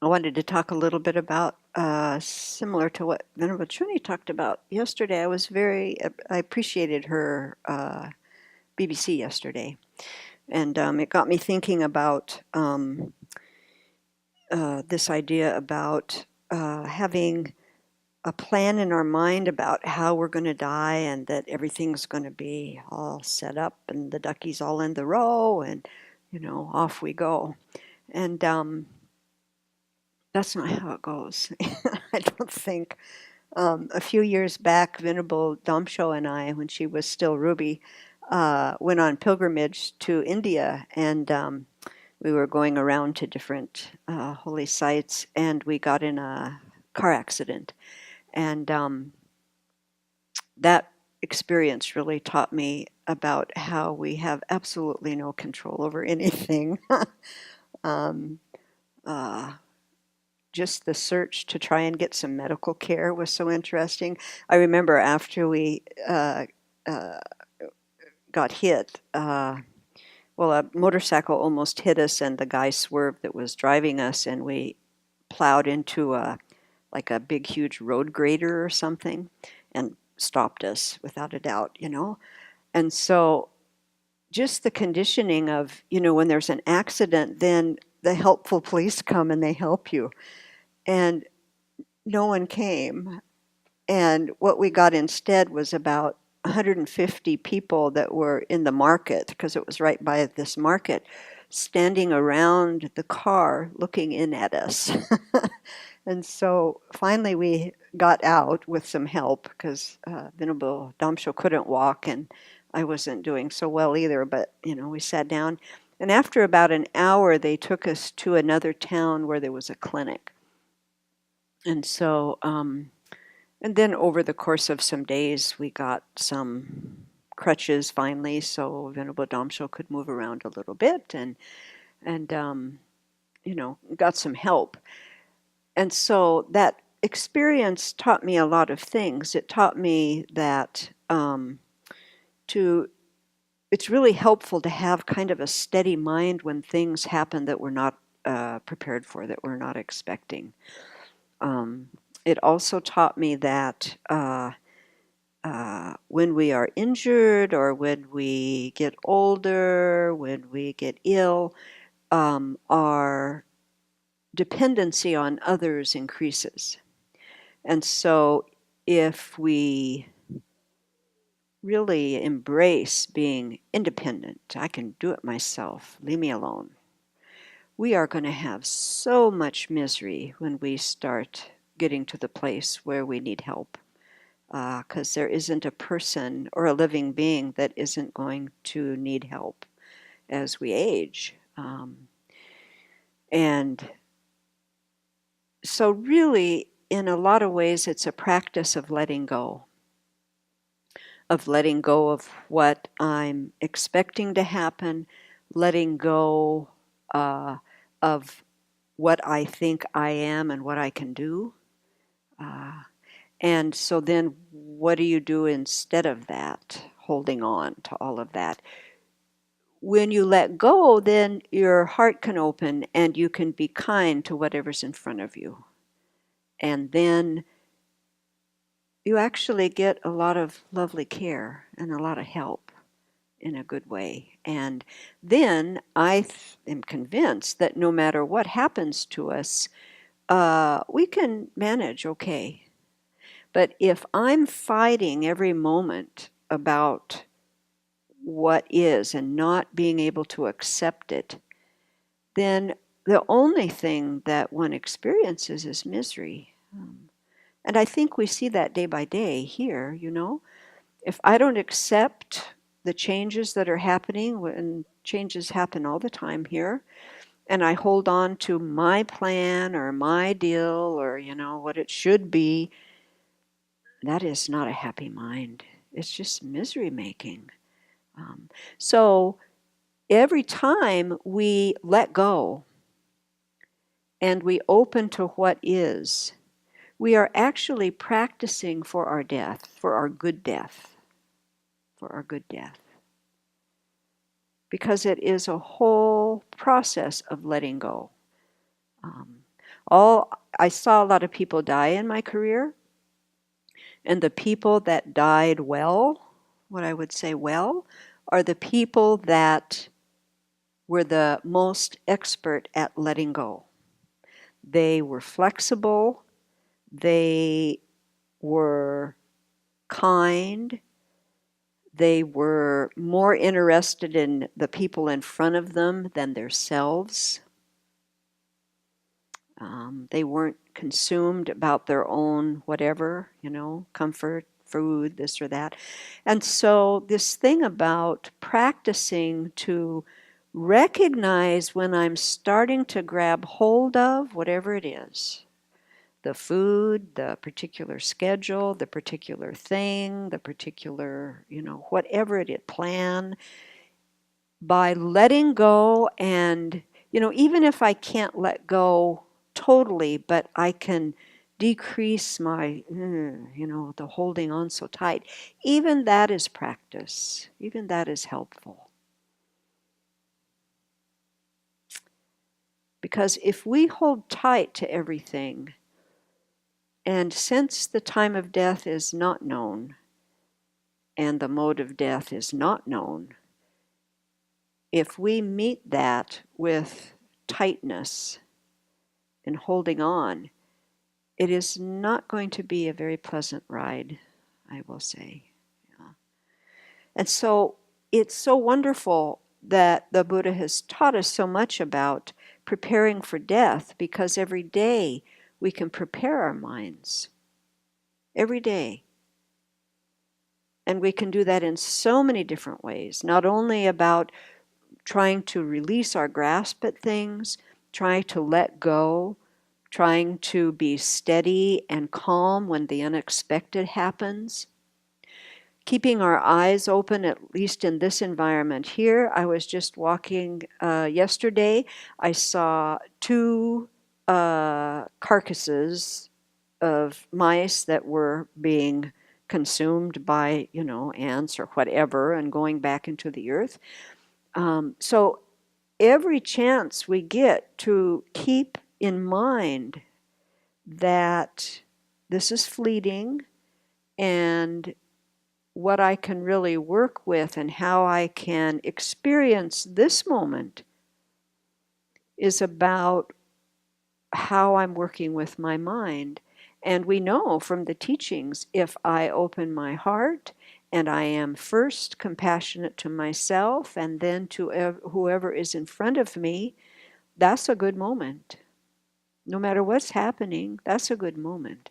I wanted to talk a little bit about similar to what Venerable Chuni talked about yesterday. I appreciated her BBC yesterday, and it got me thinking about this idea about having a plan in our mind about how we're going to die and that everything's going to be all set up and the duckies all in the row and, off we go. And that's not how it goes. I don't think. A few years back, Venerable Damsho and I, when she was still Ruby, went on pilgrimage to India, and we were going around to different holy sites, and we got in a car accident. And that experience really taught me about how we have absolutely no control over anything. um, uh, just the search to try and get some medical care was so interesting. I remember after we uh, got hit, well, a motorcycle almost hit us, and the guy swerved that was driving us, and we plowed into like a big, huge road grader or something, and stopped us without a doubt. And so, just the conditioning of, when there's an accident, then the helpful police come and they help you. And no one came. And what we got instead was about 150 people that were in the market, because it was right by this market, standing around the car looking in at us. And so finally we got out with some help because Venerable Damsho couldn't walk and I wasn't doing so well either, but we sat down. And after about an hour, they took us to another town where there was a clinic. And so, and then over the course of some days, we got some crutches finally, so Venerable Damsho could move around a little bit, and got some help. And so that experience taught me a lot of things. It taught me that it's really helpful to have kind of a steady mind when things happen that we're not prepared for, that we're not expecting. It also taught me that when we are injured or when we get older, when we get ill, our dependency on others increases. And so if we really embrace being independent, I can do it myself, leave me alone, we are going to have so much misery when we start getting to the place where we need help. Because there isn't a person or a living being that isn't going to need help as we age. And so really, in a lot of ways, it's a practice of letting go of what I'm expecting to happen, letting go of what I think I am and what I can do. And so then what do you do instead of that, holding on to all of that? When you let go, then your heart can open and you can be kind to whatever's in front of you. And then you actually get a lot of lovely care and a lot of help in a good way. And then I am convinced that no matter what happens to us, we can manage okay. But if I'm fighting every moment about what is and not being able to accept it, then the only thing that one experiences is misery. And I think we see that day by day here. If I don't accept the changes that are happening, when changes happen all the time here, and I hold on to my plan or my deal or, what it should be, that is not a happy mind. It's just misery making. So every time we let go and we open to what is, we are actually practicing for our death, for our good death, for our good death. Because it is a whole process of letting go. I saw a lot of people die in my career, and the people that died well, what I would say well, are the people that were the most expert at letting go. They were flexible, they were kind, they were more interested in the people in front of them than themselves. They weren't consumed about their own whatever, comfort, food, this or that. And so this thing about practicing to recognize when I'm starting to grab hold of whatever it is, the food, the particular schedule, the particular thing, the particular, whatever it is, plan, by letting go. And, even if I can't let go totally, but I can decrease my, the holding on so tight, even that is practice. Even that is helpful. Because if we hold tight to everything, and since the time of death is not known, and the mode of death is not known, if we meet that with tightness and holding on, it is not going to be a very pleasant ride, I will say. Yeah. And so it's so wonderful that the Buddha has taught us so much about preparing for death, because every day we can prepare our minds. Every day. And we can do that in so many different ways, not only about trying to release our grasp at things, trying to let go, trying to be steady and calm when the unexpected happens, keeping our eyes open, at least in this environment here. I was just walking yesterday. I saw two carcasses of mice that were being consumed by, ants or whatever, and going back into the earth. So every chance we get to keep in mind that this is fleeting, and what I can really work with and how I can experience this moment is about how I'm working with my mind. And we know from the teachings, if I open my heart and I am first compassionate to myself and then to whoever is in front of me, that's a good moment. No matter what's happening, that's a good moment.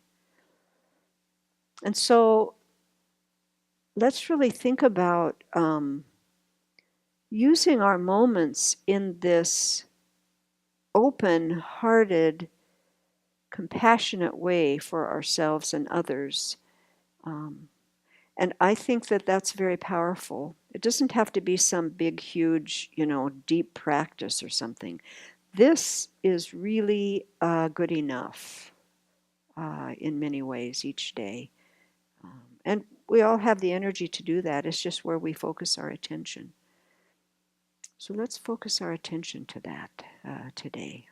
And so let's really think about using our moments in this open-hearted, compassionate way for ourselves and others. And I think that that's very powerful. It doesn't have to be some big, huge, deep practice or something. This is really good enough in many ways each day. And we all have the energy to do that. It's just where we focus our attention. So let's focus our attention to that today.